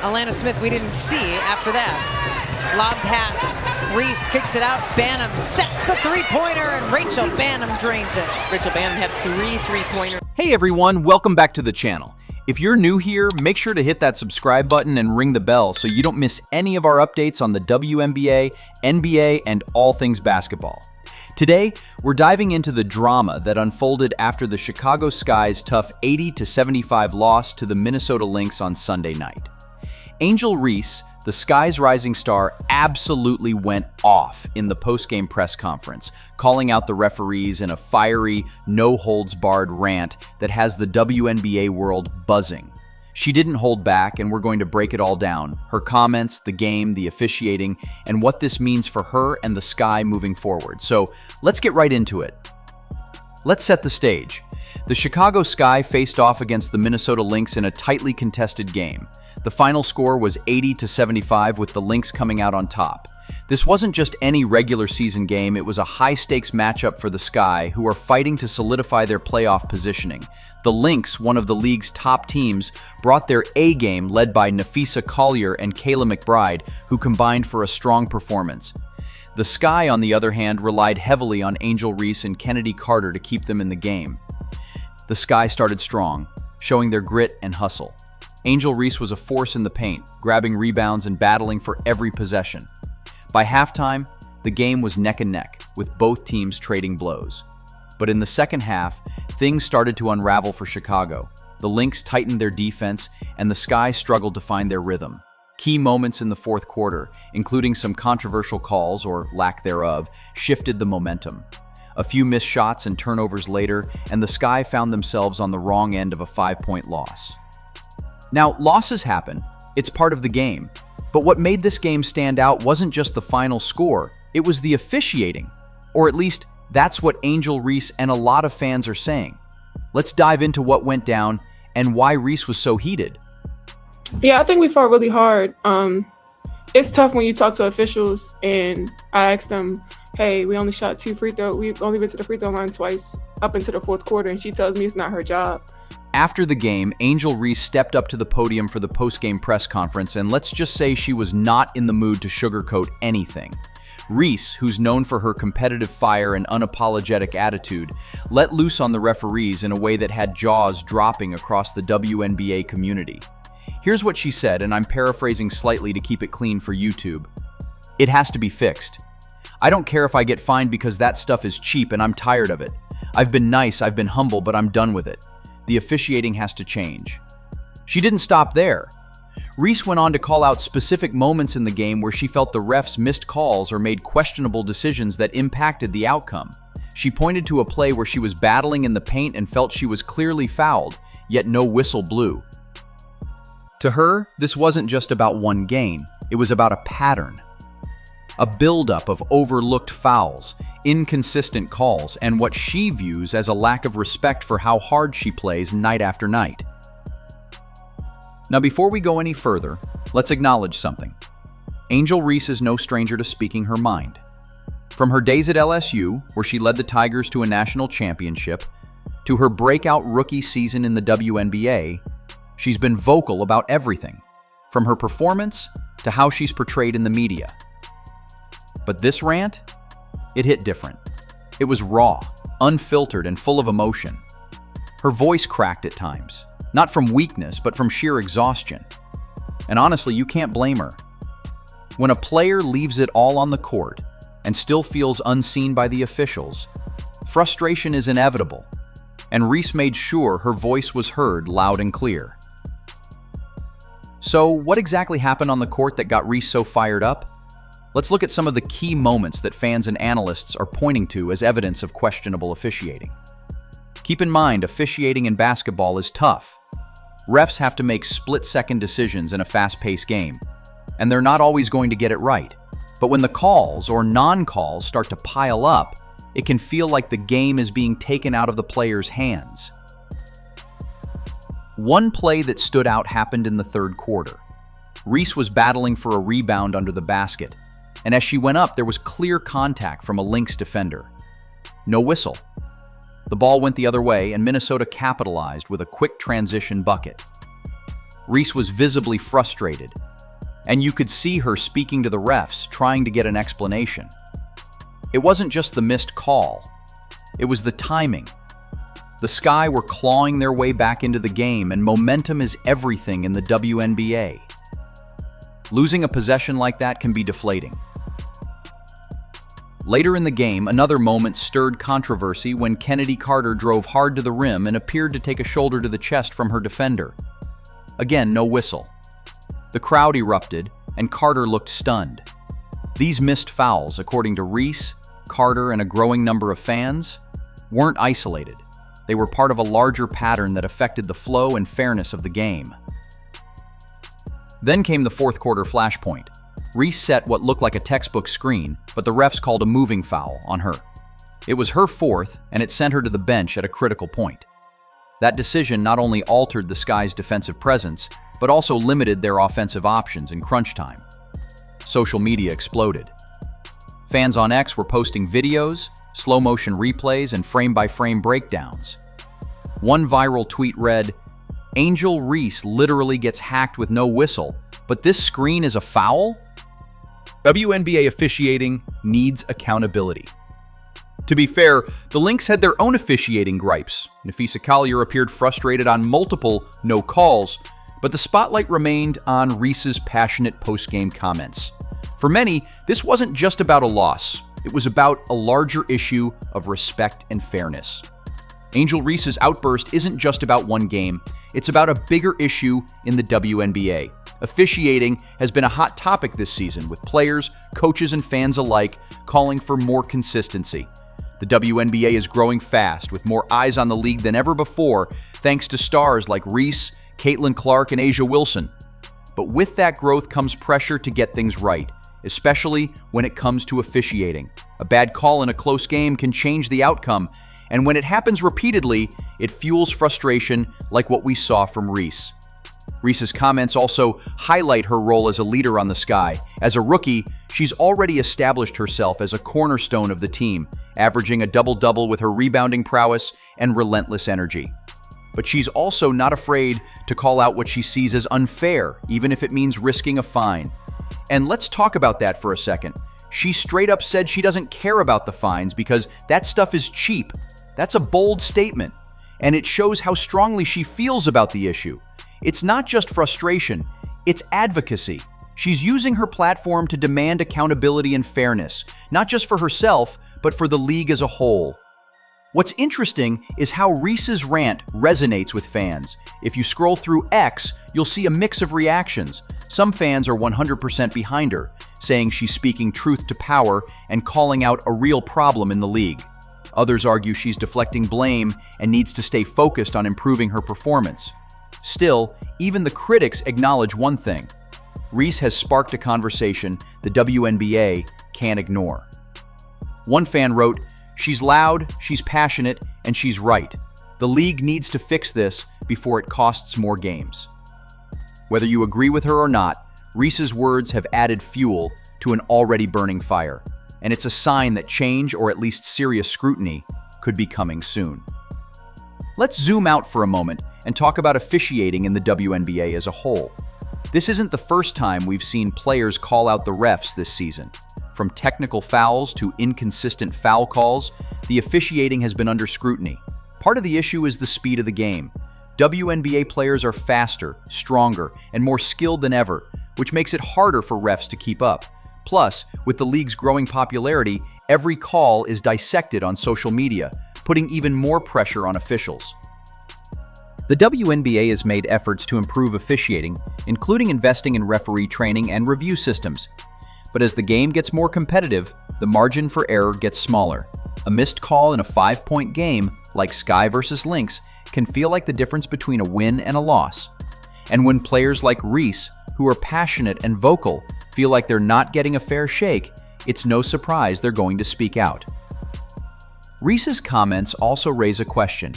Alana Smith, we didn't see after that. Lob pass. Reese kicks it out. Banham sets the three-pointer, and Rachel Banham drains it. Rachel Banham had 3 three-pointers. Hey everyone, welcome back to the channel. If you're new here, make sure to hit that subscribe button and ring the bell so you don't miss any of our updates on the WNBA, NBA, and all things basketball. Today, we're diving into the drama that unfolded after the Chicago Sky's tough 80-75 loss to the Minnesota Lynx on Sunday night. Angel Reese, the Sky's rising star, absolutely went off in the post-game press conference, calling out the referees in a fiery, no-holds-barred rant that has the WNBA world buzzing. She didn't hold back, and we're going to break it all down: her comments, the game, the officiating, and what this means for her and the Sky moving forward. So let's get right into it. Let's set the stage. The Chicago Sky faced off against the Minnesota Lynx in a tightly contested game. The final score was 80-75, with the Lynx coming out on top. This wasn't just any regular season game, it was a high-stakes matchup for the Sky, who are fighting to solidify their playoff positioning. The Lynx, one of the league's top teams, brought their A-game, led by Nafisa Collier and Kayla McBride, who combined for a strong performance. The Sky, on the other hand, relied heavily on Angel Reese and Kennedy Carter to keep them in the game. The Sky started strong, showing their grit and hustle. Angel Reese was a force in the paint, grabbing rebounds and battling for every possession. By halftime, the game was neck and neck, with both teams trading blows. But in the second half, things started to unravel for Chicago. The Lynx tightened their defense, and the Sky struggled to find their rhythm. Key moments in the fourth quarter, including some controversial calls, or lack thereof, shifted the momentum. A few missed shots and turnovers later, and the Sky found themselves on the wrong end of a 5-point loss. Now, losses happen. It's part of the game. But what made this game stand out wasn't just the final score, it was the officiating. Or at least, that's what Angel Reese and a lot of fans are saying. Let's dive into what went down and why Reese was so heated. Yeah, I think we fought really hard. It's tough when you talk to officials and I asked them, hey, we only shot 2 free throws. We only went to the free throw line twice up into the fourth quarter, and she tells me it's not her job. After the game, Angel Reese stepped up to the podium for the post-game press conference, and let's just say she was not in the mood to sugarcoat anything. Reese, who's known for her competitive fire and unapologetic attitude, let loose on the referees in a way that had jaws dropping across the WNBA community. Here's what she said, and I'm paraphrasing slightly to keep it clean for YouTube. "It has to be fixed. I don't care if I get fined because that stuff is cheap and I'm tired of it. I've been nice, I've been humble, but I'm done with it. The officiating has to change." She didn't stop there. Reese went on to call out specific moments in the game where she felt the refs missed calls or made questionable decisions that impacted the outcome. She pointed to a play where she was battling in the paint and felt she was clearly fouled, yet no whistle blew. To her, this wasn't just about one game, it was about a pattern. A buildup of overlooked fouls, inconsistent calls, and what she views as a lack of respect for how hard she plays night after night. Now, before we go any further, let's acknowledge something. Angel Reese is no stranger to speaking her mind. From her days at LSU, where she led the Tigers to a national championship, to her breakout rookie season in the WNBA, she's been vocal about everything, from her performance to how she's portrayed in the media. But this rant? It hit different. It was raw, unfiltered, and full of emotion. Her voice cracked at times, not from weakness, but from sheer exhaustion. And honestly, you can't blame her. When a player leaves it all on the court and still feels unseen by the officials, frustration is inevitable, and Reese made sure her voice was heard loud and clear. So, what exactly happened on the court that got Reese so fired up? Let's look at some of the key moments that fans and analysts are pointing to as evidence of questionable officiating. Keep in mind, officiating in basketball is tough. Refs have to make split-second decisions in a fast-paced game, and they're not always going to get it right. But when the calls or non-calls start to pile up, it can feel like the game is being taken out of the player's hands. One play that stood out happened in the third quarter. Reese was battling for a rebound under the basket, and as she went up, there was clear contact from a Lynx defender. No whistle. The ball went the other way, and Minnesota capitalized with a quick transition bucket. Reese was visibly frustrated, and you could see her speaking to the refs, trying to get an explanation. It wasn't just the missed call, it was the timing. The Sky were clawing their way back into the game, and momentum is everything in the WNBA. Losing a possession like that can be deflating. Later in the game, another moment stirred controversy when Kennedy Carter drove hard to the rim and appeared to take a shoulder to the chest from her defender. Again, no whistle. The crowd erupted, and Carter looked stunned. These missed fouls, according to Reese, Carter, and a growing number of fans, weren't isolated. They were part of a larger pattern that affected the flow and fairness of the game. Then came the fourth quarter flashpoint. Reese set what looked like a textbook screen, but the refs called a moving foul on her. It was her fourth, and it sent her to the bench at a critical point. That decision not only altered the Sky's defensive presence, but also limited their offensive options in crunch time. Social media exploded. Fans on X were posting videos, slow-motion replays, and frame-by-frame breakdowns. One viral tweet read, "Angel Reese literally gets hacked with no whistle, but this screen is a foul?" WNBA officiating needs accountability. To be fair, the Lynx had their own officiating gripes. Nafisa Collier appeared frustrated on multiple no calls, but the spotlight remained on Reese's passionate post-game comments. For many, this wasn't just about a loss. It was about a larger issue of respect and fairness. Angel Reese's outburst isn't just about one game. It's about a bigger issue in the WNBA. Officiating has been a hot topic this season, with players, coaches, and fans alike calling for more consistency. The WNBA is growing fast, with more eyes on the league than ever before, thanks to stars like Reese, Caitlin Clark, and A'ja Wilson. But with that growth comes pressure to get things right, especially when it comes to officiating. A bad call in a close game can change the outcome, and when it happens repeatedly, it fuels frustration like what we saw from Reese. Reese's comments also highlight her role as a leader on the Sky. As a rookie, she's already established herself as a cornerstone of the team, averaging a double-double with her rebounding prowess and relentless energy. But she's also not afraid to call out what she sees as unfair, even if it means risking a fine. And let's talk about that for a second. She straight up said she doesn't care about the fines because that stuff is cheap. That's a bold statement, and it shows how strongly she feels about the issue. It's not just frustration, it's advocacy. She's using her platform to demand accountability and fairness, not just for herself, but for the league as a whole. What's interesting is how Reese's rant resonates with fans. If you scroll through X, you'll see a mix of reactions. Some fans are 100% behind her, saying she's speaking truth to power and calling out a real problem in the league. Others argue she's deflecting blame and needs to stay focused on improving her performance. Still, even the critics acknowledge one thing. Reese has sparked a conversation the WNBA can't ignore. One fan wrote, "She's loud, she's passionate, and she's right. The league needs to fix this before it costs more games." Whether you agree with her or not, Reese's words have added fuel to an already burning fire, and it's a sign that change, or at least serious scrutiny, could be coming soon. Let's zoom out for a moment and talk about officiating in the WNBA as a whole. This isn't the first time we've seen players call out the refs this season. From technical fouls to inconsistent foul calls, the officiating has been under scrutiny. Part of the issue is the speed of the game. WNBA players are faster, stronger, and more skilled than ever, which makes it harder for refs to keep up. Plus, with the league's growing popularity, every call is dissected on social media, putting even more pressure on officials. The WNBA has made efforts to improve officiating, including investing in referee training and review systems. But as the game gets more competitive, the margin for error gets smaller. A missed call in a 5-point game, like Sky versus Lynx, can feel like the difference between a win and a loss. And when players like Reese, who are passionate and vocal, feel like they're not getting a fair shake, it's no surprise they're going to speak out. Reese's comments also raise a question.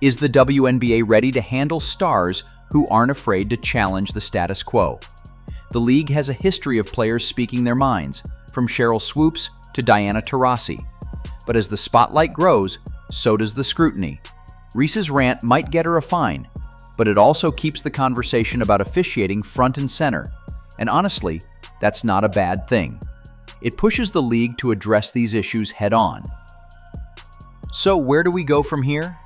Is the WNBA ready to handle stars who aren't afraid to challenge the status quo? The league has a history of players speaking their minds, from Cheryl Swoops to Diana Taurasi. But as the spotlight grows, so does the scrutiny. Reese's rant might get her a fine, but it also keeps the conversation about officiating front and center. And honestly, that's not a bad thing. It pushes the league to address these issues head-on. So where do we go from here?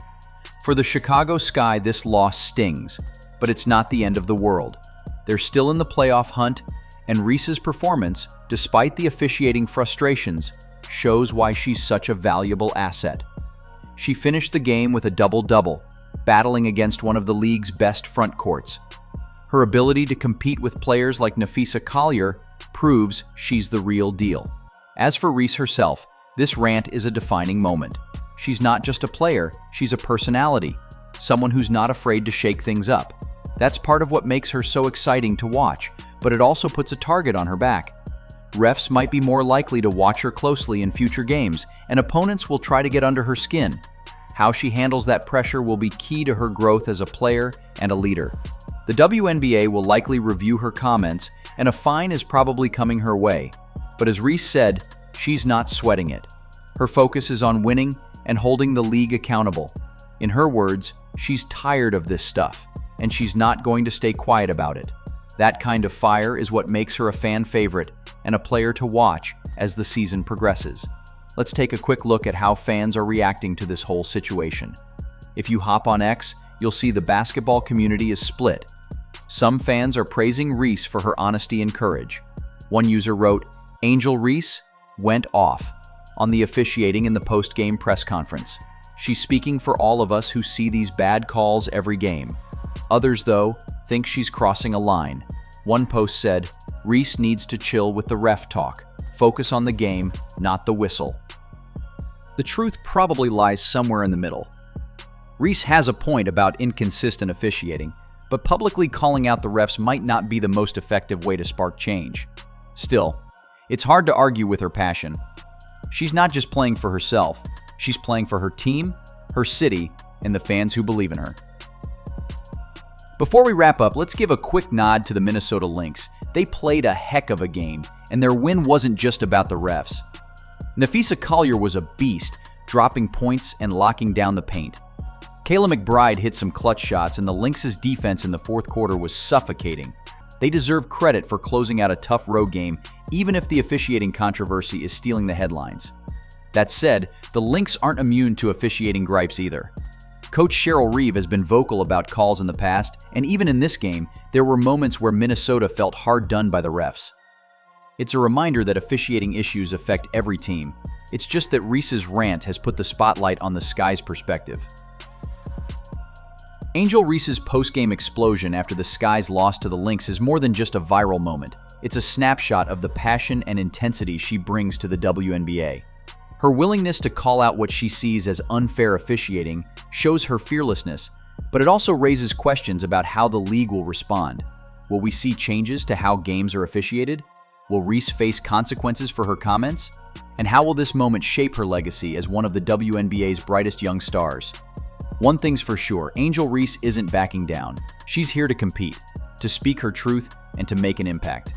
For the Chicago Sky, this loss stings, but it's not the end of the world. They're still in the playoff hunt, and Reese's performance, despite the officiating frustrations, shows why she's such a valuable asset. She finished the game with a double-double, battling against one of the league's best front courts. Her ability to compete with players like Nafisa Collier proves she's the real deal. As for Reese herself, this rant is a defining moment. She's not just a player, she's a personality, someone who's not afraid to shake things up. That's part of what makes her so exciting to watch, but it also puts a target on her back. Refs might be more likely to watch her closely in future games, and opponents will try to get under her skin. How she handles that pressure will be key to her growth as a player and a leader. The WNBA will likely review her comments, and a fine is probably coming her way. But as Reese said, she's not sweating it. Her focus is on winning and holding the league accountable. In her words, she's tired of this stuff, and she's not going to stay quiet about it. That kind of fire is what makes her a fan favorite and a player to watch as the season progresses. Let's take a quick look at how fans are reacting to this whole situation. If you hop on X, you'll see the basketball community is split. Some fans are praising Reese for her honesty and courage. One user wrote, "Angel Reese went off" on the officiating in the post-game press conference. She's speaking for all of us who see these bad calls every game. Others, though, think she's crossing a line. One post said, "Reese needs to chill with the ref talk. Focus on the game, not the whistle." The truth probably lies somewhere in the middle. Reese has a point about inconsistent officiating, but publicly calling out the refs might not be the most effective way to spark change. Still, it's hard to argue with her passion. She's not just playing for herself, she's playing for her team, her city, and the fans who believe in her. Before we wrap up, let's give a quick nod to the Minnesota Lynx. They played a heck of a game, and their win wasn't just about the refs. Nafisa Collier was a beast, dropping points and locking down the paint. Kayla McBride hit some clutch shots, and the Lynx's defense in the fourth quarter was suffocating. They deserve credit for closing out a tough road game, even if the officiating controversy is stealing the headlines. That said, the Lynx aren't immune to officiating gripes either. Coach Cheryl Reeve has been vocal about calls in the past, and even in this game, there were moments where Minnesota felt hard done by the refs. It's a reminder that officiating issues affect every team. It's just that Reese's rant has put the spotlight on the Sky's perspective. Angel Reese's post-game explosion after the Sky's loss to the Lynx is more than just a viral moment. It's a snapshot of the passion and intensity she brings to the WNBA. Her willingness to call out what she sees as unfair officiating shows her fearlessness, but it also raises questions about how the league will respond. Will we see changes to how games are officiated? Will Reese face consequences for her comments? And how will this moment shape her legacy as one of the WNBA's brightest young stars? One thing's for sure, Angel Reese isn't backing down. She's here to compete, to speak her truth, and to make an impact.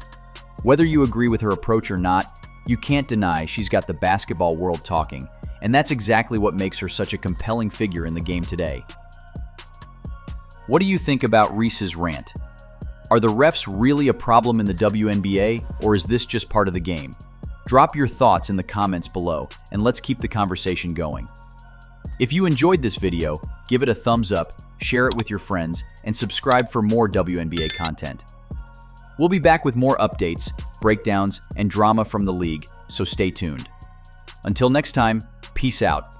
Whether you agree with her approach or not, you can't deny she's got the basketball world talking, and that's exactly what makes her such a compelling figure in the game today. What do you think about Reese's rant? Are the refs really a problem in the WNBA, or is this just part of the game? Drop your thoughts in the comments below, and let's keep the conversation going. If you enjoyed this video, give it a thumbs up, share it with your friends, and subscribe for more WNBA content. We'll be back with more updates, breakdowns, and drama from the league, so stay tuned. Until next time, peace out.